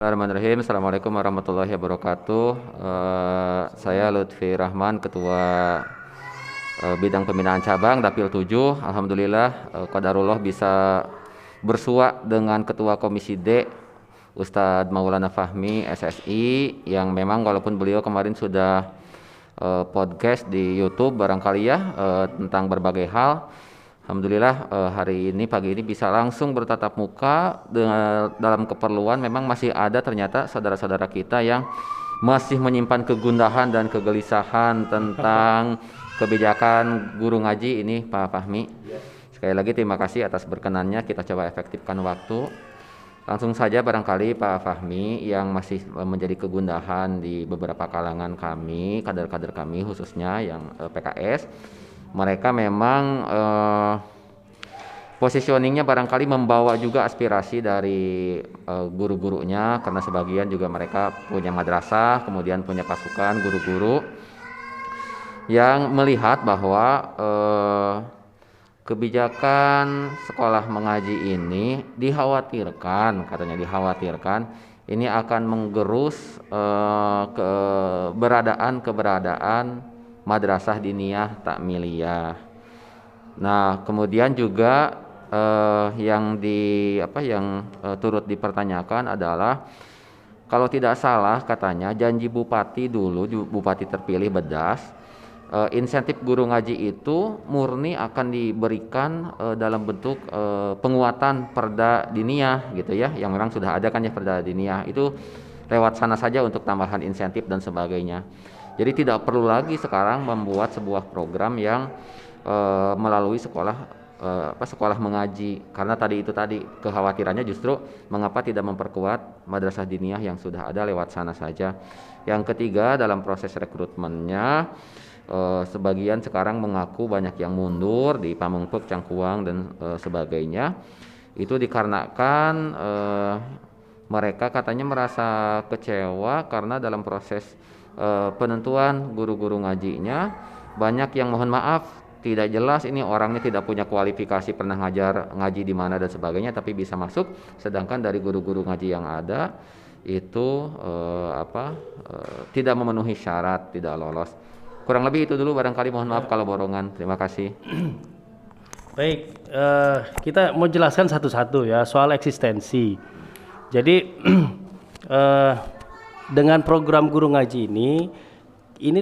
Bismillahirrahmanirrahim. Assalamualaikum warahmatullahi wabarakatuh. Saya Lutfi Rahman, Ketua Bidang Pembinaan Cabang Dapil 7. Alhamdulillah, qadarullah bisa bersua dengan Ketua Komisi D, Ustadz Maulana Fahmi, SSI, yang memang walaupun beliau kemarin sudah podcast di YouTube barangkali ya tentang berbagai hal. Alhamdulillah hari ini pagi ini bisa langsung bertatap muka dalam keperluan. Memang masih ada ternyata saudara-saudara kita yang masih menyimpan kegundahan dan kegelisahan tentang kebijakan guru ngaji ini, Pak Fahmi. Sekali lagi terima kasih atas berkenannya, kita coba efektifkan waktu. Langsung saja barangkali Pak Fahmi yang masih menjadi kegundahan di beberapa kalangan kami, kader-kader kami khususnya yang PKS. Mereka memang positioningnya barangkali membawa juga aspirasi dari guru-gurunya, karena sebagian juga mereka punya madrasah, kemudian punya pasukan guru-guru yang melihat bahwa kebijakan sekolah mengaji ini dikhawatirkan ini akan menggerus keberadaan madrasah diniyah takmiliyah. Nah, kemudian juga yang turut dipertanyakan adalah kalau tidak salah katanya janji bupati dulu, bupati terpilih Bedas, insentif guru ngaji itu murni akan diberikan dalam bentuk penguatan perda diniyah gitu ya, yang memang sudah ada kan ya perda diniyah, itu lewat sana saja untuk tambahan insentif dan sebagainya. Jadi tidak perlu lagi sekarang membuat sebuah program yang melalui sekolah mengaji, karena tadi kekhawatirannya justru mengapa tidak memperkuat madrasah diniyah yang sudah ada lewat sana saja. Yang ketiga, dalam proses rekrutmennya sebagian sekarang mengaku banyak yang mundur di Pamengpeuk, Cangkuang dan sebagainya. Itu dikarenakan mereka katanya merasa kecewa karena dalam proses penentuan guru-guru ngajinya banyak yang mohon maaf tidak jelas, ini orangnya tidak punya kualifikasi pernah ngajar ngaji di mana dan sebagainya, tapi bisa masuk, sedangkan dari guru-guru ngaji yang ada itu tidak memenuhi syarat, tidak lolos. Kurang lebih itu dulu barangkali, mohon maaf kalau borongan. Terima kasih. Baik, kita mau jelaskan satu-satu ya soal eksistensi. Jadi dengan program guru ngaji ini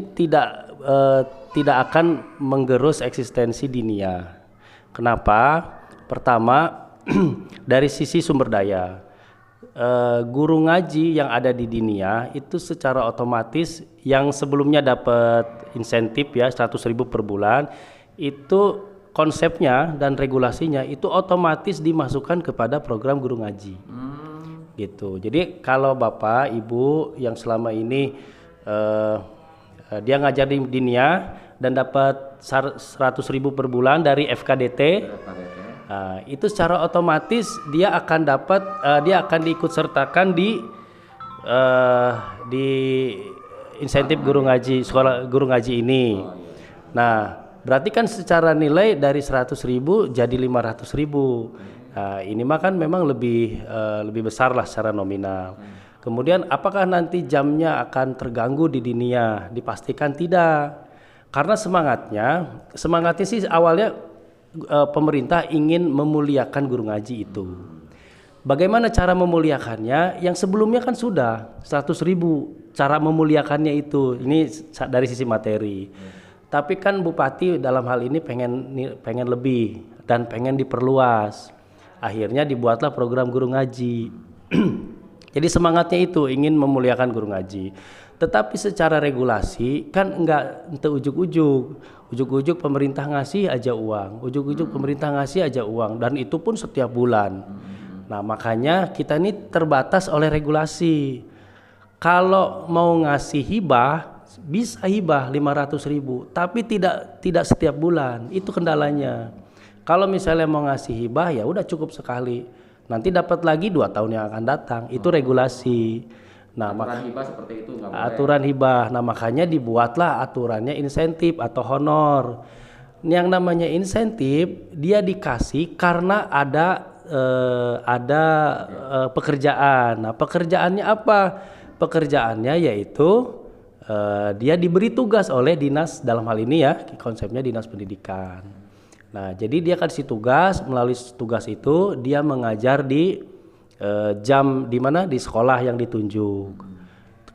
tidak akan menggerus eksistensi diniyah. Kenapa? Pertama, dari sisi sumber daya, guru ngaji yang ada di diniyah itu secara otomatis yang sebelumnya dapat insentif ya 100.000 per bulan, itu konsepnya dan regulasinya itu otomatis dimasukkan kepada program guru ngaji. Gitu. Jadi kalau Bapak Ibu yang selama ini dia ngajar di diniyah dan dapat 100.000 per bulan dari FKDT, itu secara otomatis dia akan diikut sertakan di insentif guru ngaji, sekolah guru ngaji ini. Nah, berarti kan secara nilai dari 100.000 jadi 500.000. Nah, ini mah kan memang lebih besar lah secara nominal. Kemudian apakah nanti jamnya akan terganggu di diniyah? Dipastikan tidak. Karena semangatnya sih awalnya pemerintah ingin memuliakan guru ngaji itu. Bagaimana cara memuliakannya? Yang sebelumnya kan sudah 100.000 cara memuliakannya itu. Ini dari sisi materi. Tapi kan bupati dalam hal ini pengen lebih dan pengen diperluas. Akhirnya dibuatlah program guru ngaji. Jadi semangatnya itu ingin memuliakan guru ngaji. Tetapi secara regulasi kan enggak ujuk-ujuk pemerintah ngasih aja uang, dan itu pun setiap bulan. Nah, makanya kita ini terbatas oleh regulasi. Kalau mau ngasih hibah bisa hibah 500.000, tapi tidak setiap bulan. Itu kendalanya. Kalau misalnya mau ngasih hibah ya udah cukup sekali. Nanti dapat lagi 2 tahun yang akan datang. Itu regulasi. Nah, aturan hibah seperti itu nggak boleh. Aturan hibah. Nah, makanya dibuatlah aturannya insentif atau honor. Yang namanya insentif dia dikasih karena ada ada pekerjaan. Nah, pekerjaannya apa? Pekerjaannya yaitu dia diberi tugas oleh dinas, dalam hal ini ya konsepnya dinas pendidikan. Nah, jadi dia kasih tugas, melalui tugas itu dia mengajar di jam di mana, di sekolah yang ditunjuk.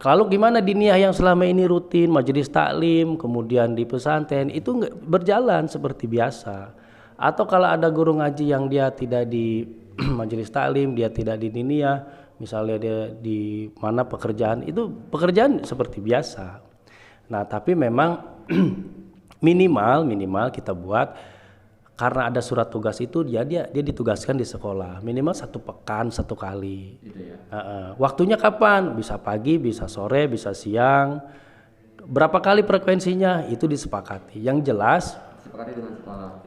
Kalau gimana diniyah yang selama ini rutin majelis taklim, kemudian di pesantren itu nggak berjalan seperti biasa. Atau kalau ada guru ngaji yang dia tidak di majelis taklim, dia tidak di diniyah, misalnya dia di mana pekerjaan, itu pekerjaan seperti biasa. Nah, tapi memang minimal kita buat, karena ada surat tugas itu dia ditugaskan di sekolah minimal 1 pekan 1 kali. Gitu ya. Waktunya kapan? Bisa pagi, bisa sore, bisa siang. Berapa kali frekuensinya itu disepakati. Yang jelas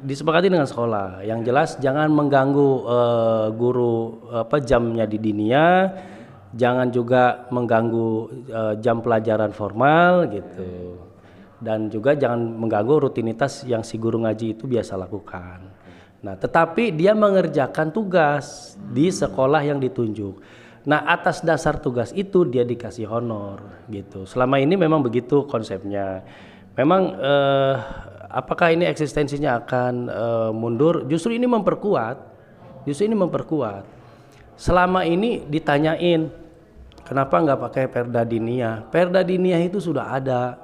disepakati dengan sekolah. Yang jelas jangan mengganggu guru jamnya di diniyah, jangan juga mengganggu jam pelajaran formal gitu. Dan juga jangan mengganggu rutinitas yang si guru ngaji itu biasa lakukan. Nah, tetapi dia mengerjakan tugas di sekolah yang ditunjuk. Nah, atas dasar tugas itu dia dikasih honor gitu. Selama ini memang begitu konsepnya. Memang apakah ini eksistensinya akan mundur? Justru ini memperkuat. Selama ini ditanyain kenapa nggak pakai Perda Diniyah? Perda Diniyah itu sudah ada.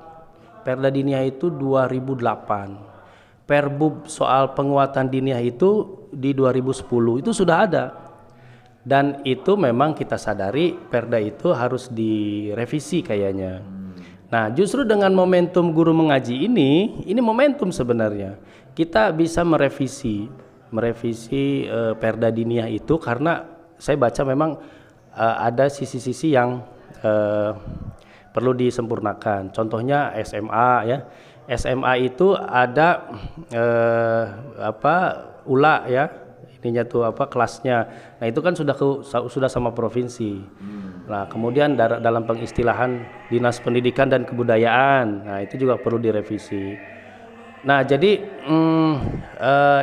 Perda Diniyah itu 2008. Perbub soal penguatan diniyah itu di 2010 itu sudah ada. Dan itu memang kita sadari Perda itu harus direvisi kayaknya. Nah, justru dengan momentum guru mengaji ini momentum sebenarnya. Kita bisa merevisi Perda Diniyah itu, karena saya baca memang ada sisi-sisi yang perlu disempurnakan. Contohnya SMA ya. SMA itu ada ULA ya. Ininya tuh kelasnya. Nah, itu kan sudah sama provinsi. Nah, kemudian dalam pengistilahan Dinas Pendidikan dan Kebudayaan. Nah, itu juga perlu direvisi. Nah, jadi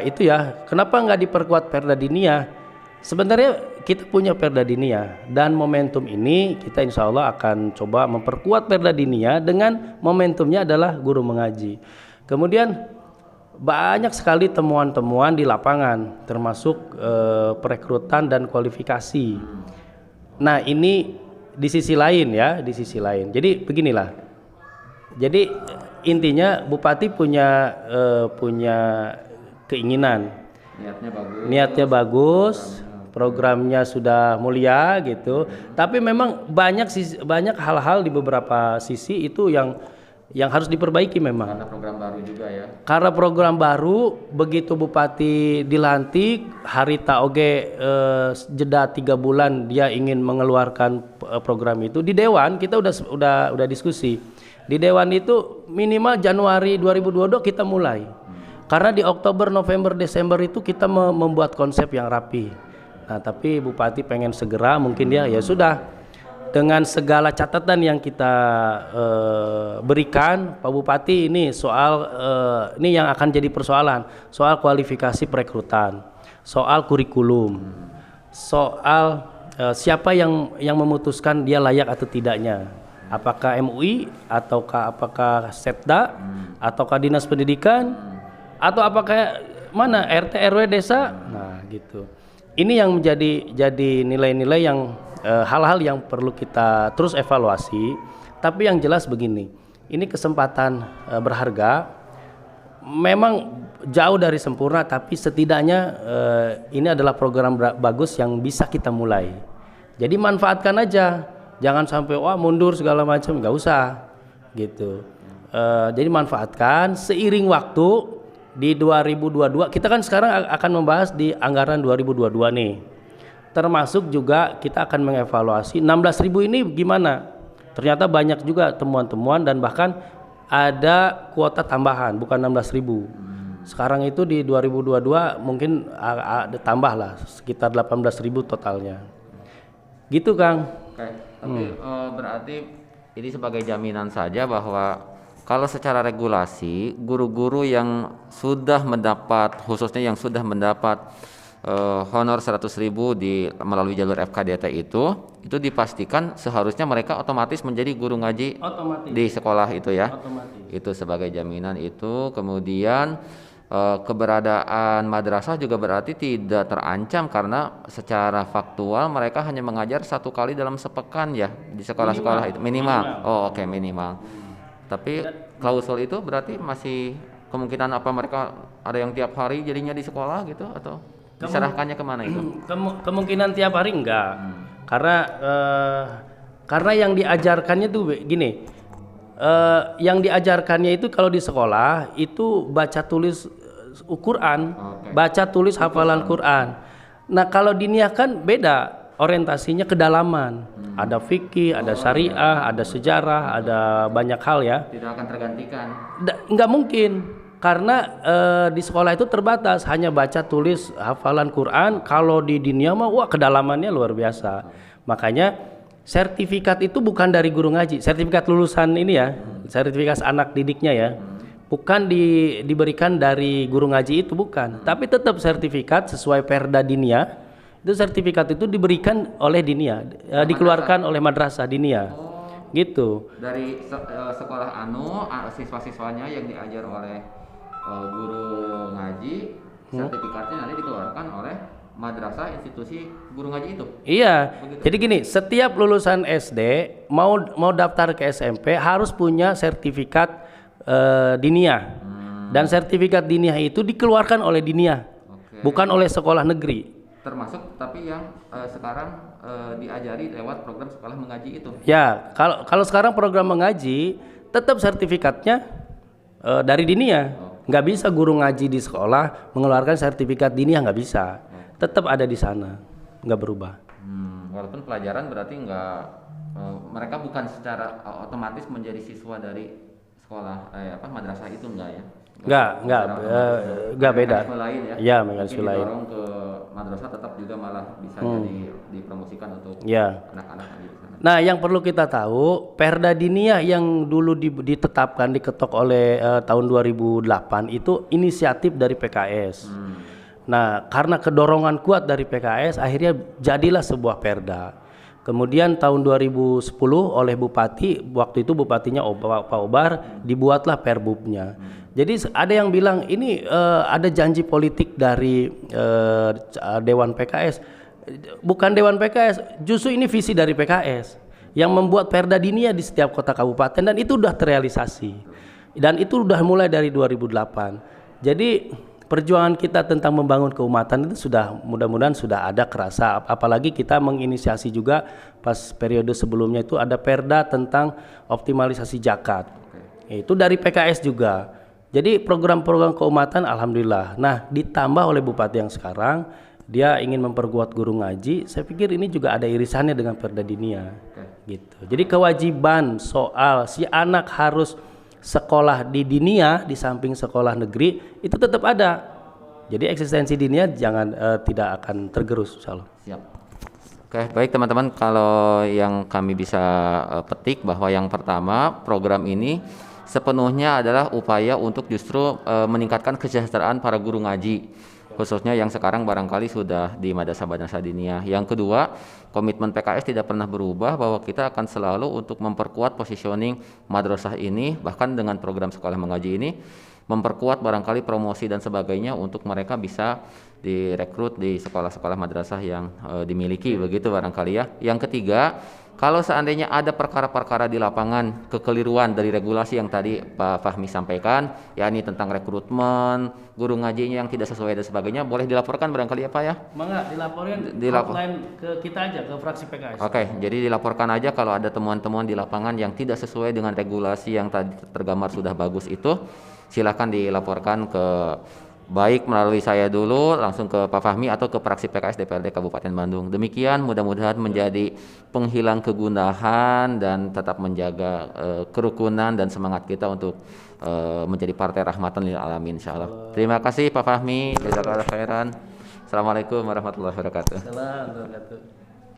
itu ya. Kenapa nggak diperkuat Perda Diniyah? Sebenarnya kita punya Perda Diniyah, dan momentum ini kita insya Allah akan coba memperkuat Perda Diniyah dengan momentumnya adalah guru mengaji. Kemudian banyak sekali temuan-temuan di lapangan, termasuk perekrutan dan kualifikasi. Nah, ini di sisi lain ya, Jadi beginilah. Jadi intinya Bupati punya keinginan, niatnya bagus. Programnya sudah mulia gitu, tapi memang banyak hal-hal di beberapa sisi itu yang harus diperbaiki memang. Karena program baru juga ya. Karena program baru, begitu Bupati dilantik, harita oge jeda 3 bulan dia ingin mengeluarkan program itu di Dewan. Kita udah diskusi di Dewan itu minimal Januari 2022 kita mulai. Karena di Oktober, November, Desember itu kita membuat konsep yang rapi. Nah, tapi Bupati pengen segera, mungkin ya sudah, dengan segala catatan yang kita berikan, Pak Bupati, ini soal ini yang akan jadi persoalan, soal kualifikasi perekrutan, soal kurikulum, soal siapa yang memutuskan dia layak atau tidaknya, apakah MUI ataukah apakah Setda ataukah Dinas Pendidikan atau apakah mana RT RW desa. Nah, gitu. Ini yang jadi nilai-nilai yang hal-hal yang perlu kita terus evaluasi. Tapi yang jelas begini, ini kesempatan berharga. Memang jauh dari sempurna, tapi setidaknya ini adalah program bagus yang bisa kita mulai. Jadi manfaatkan aja, jangan sampai mundur segala macam, nggak usah gitu. Jadi manfaatkan seiring waktu. Di 2022 kita kan sekarang akan membahas di anggaran 2022 nih. Termasuk juga kita akan mengevaluasi 16.000 ini gimana. Ternyata banyak juga temuan-temuan dan bahkan ada kuota tambahan, bukan 16.000. Sekarang itu di 2022 mungkin ada tambah lah sekitar 18.000 totalnya. Gitu, Kang. Oke, tapi berarti ini sebagai jaminan saja bahwa kalau secara regulasi, guru-guru yang sudah mendapat, khususnya yang sudah mendapat honor 100.000 melalui jalur FKDT itu dipastikan seharusnya mereka otomatis menjadi guru ngaji di sekolah itu ya. Itu sebagai jaminan itu. Kemudian keberadaan madrasah juga berarti tidak terancam karena secara faktual mereka hanya mengajar 1 kali dalam sepekan ya di sekolah-sekolah itu minimal. Oh oke, minimal. Tapi klausul itu berarti masih kemungkinan apa mereka ada yang tiap hari jadinya di sekolah gitu atau diserahkannya kemana itu? Kemungkinan tiap hari enggak. Karena yang diajarkannya tuh gini. Yang diajarkannya itu kalau di sekolah itu baca tulis Quran, baca tulis hafalan Quran. Nah kalau diniahkan beda, orientasinya kedalaman. Ada fikih, ada syariah, ada sejarah, ada banyak hal ya. Tidak akan tergantikan. Nggak mungkin karena di sekolah itu terbatas hanya baca tulis hafalan Quran. Kalau di diniah mah wah kedalamannya luar biasa. Makanya sertifikat itu bukan dari guru ngaji, sertifikat lulusan ini ya, sertifikat anak didiknya ya, bukan diberikan dari guru ngaji itu bukan, tapi tetap sertifikat sesuai Perda Diniyah. Itu sertifikat itu diberikan oleh Diniyah, dikeluarkan oleh madrasah Diniyah, gitu. Dari sekolah siswa-siswanya yang diajar oleh guru ngaji, sertifikatnya nanti dikeluarkan oleh madrasah institusi guru ngaji itu. Iya. Begitu. Jadi gini, setiap lulusan SD mau daftar ke SMP harus punya sertifikat diniyah. Dan sertifikat diniyah itu dikeluarkan oleh diniyah, bukan oleh sekolah negeri. Termasuk tapi yang sekarang diajari lewat program sekolah mengaji itu. Ya, kalau sekarang program mengaji tetap sertifikatnya dari diniyah. Nggak bisa guru ngaji di sekolah mengeluarkan sertifikat diniyah, nggak bisa. Tetap ada di sana, nggak berubah. Walaupun pelajaran berarti mereka bukan secara otomatis menjadi siswa dari sekolah madrasah itu enggak ya? Nggak beda. Lain ya? Ya, mekanisme lain. Didorong ke madrasah tetap juga malah bisa jadi dipromosikan untuk anak-anak di sana. Nah, yang perlu kita tahu, Perda Diniyah yang dulu ditetapkan diketok oleh tahun 2008 itu inisiatif dari PKS. Nah, karena kedorongan kuat dari PKS, akhirnya jadilah sebuah perda. Kemudian tahun 2010 oleh Bupati, waktu itu Bupatinya Pak Obar, dibuatlah perbubnya. Jadi ada yang bilang ini ada janji politik dari Dewan PKS. Bukan Dewan PKS, justru ini visi dari PKS yang membuat perda diniyah di setiap kota kabupaten, dan itu sudah terrealisasi. Dan itu sudah mulai dari 2008. Jadi perjuangan kita tentang membangun keumatan itu sudah mudah-mudahan sudah ada kerasa, apalagi kita menginisiasi juga pas periode sebelumnya itu ada perda tentang optimalisasi zakat. Itu dari PKS juga. Jadi program-program keumatan alhamdulillah. Nah, ditambah oleh Bupati yang sekarang dia ingin memperkuat guru ngaji, saya pikir ini juga ada irisannya dengan Perda Diniyah. Gitu. Jadi kewajiban soal si anak harus sekolah di diniyah di samping sekolah negeri itu tetap ada. Jadi eksistensi diniyah tidak akan tergerus, insyaallah. Siap. Oke, baik teman-teman, kalau yang kami bisa petik bahwa yang pertama program ini sepenuhnya adalah upaya untuk justru meningkatkan kesejahteraan para guru ngaji, khususnya yang sekarang barangkali sudah di madrasah-madrasah diniyah. Yang kedua, komitmen PKS tidak pernah berubah bahwa kita akan selalu untuk memperkuat positioning madrasah ini, bahkan dengan program sekolah mengaji ini memperkuat barangkali promosi dan sebagainya untuk mereka bisa direkrut di sekolah-sekolah madrasah yang dimiliki, begitu barangkali ya. Yang ketiga, kalau seandainya ada perkara-perkara di lapangan kekeliruan dari regulasi yang tadi Pak Fahmi sampaikan, yakni tentang rekrutmen, guru ngajinya yang tidak sesuai dan sebagainya, boleh dilaporkan barangkali ya Pak ya? Mangga dilaporin hotline ke kita aja, ke fraksi PKS. Oke, jadi dilaporkan aja kalau ada temuan-temuan di lapangan yang tidak sesuai dengan regulasi yang tadi tergambar sudah bagus itu, silakan dilaporkan ke baik melalui saya dulu langsung ke Pak Fahmi atau ke fraksi PKS DPRD Kabupaten Bandung. Demikian, mudah-mudahan menjadi penghilang kegundahan dan tetap menjaga kerukunan dan semangat kita untuk menjadi partai rahmatan lil alamin insyaallah. Terima kasih Pak Fahmi, jazakallahu khairan. Assalamualaikum warahmatullahi wabarakatuh. Assalamualaikum warahmatullahi wabarakatuh.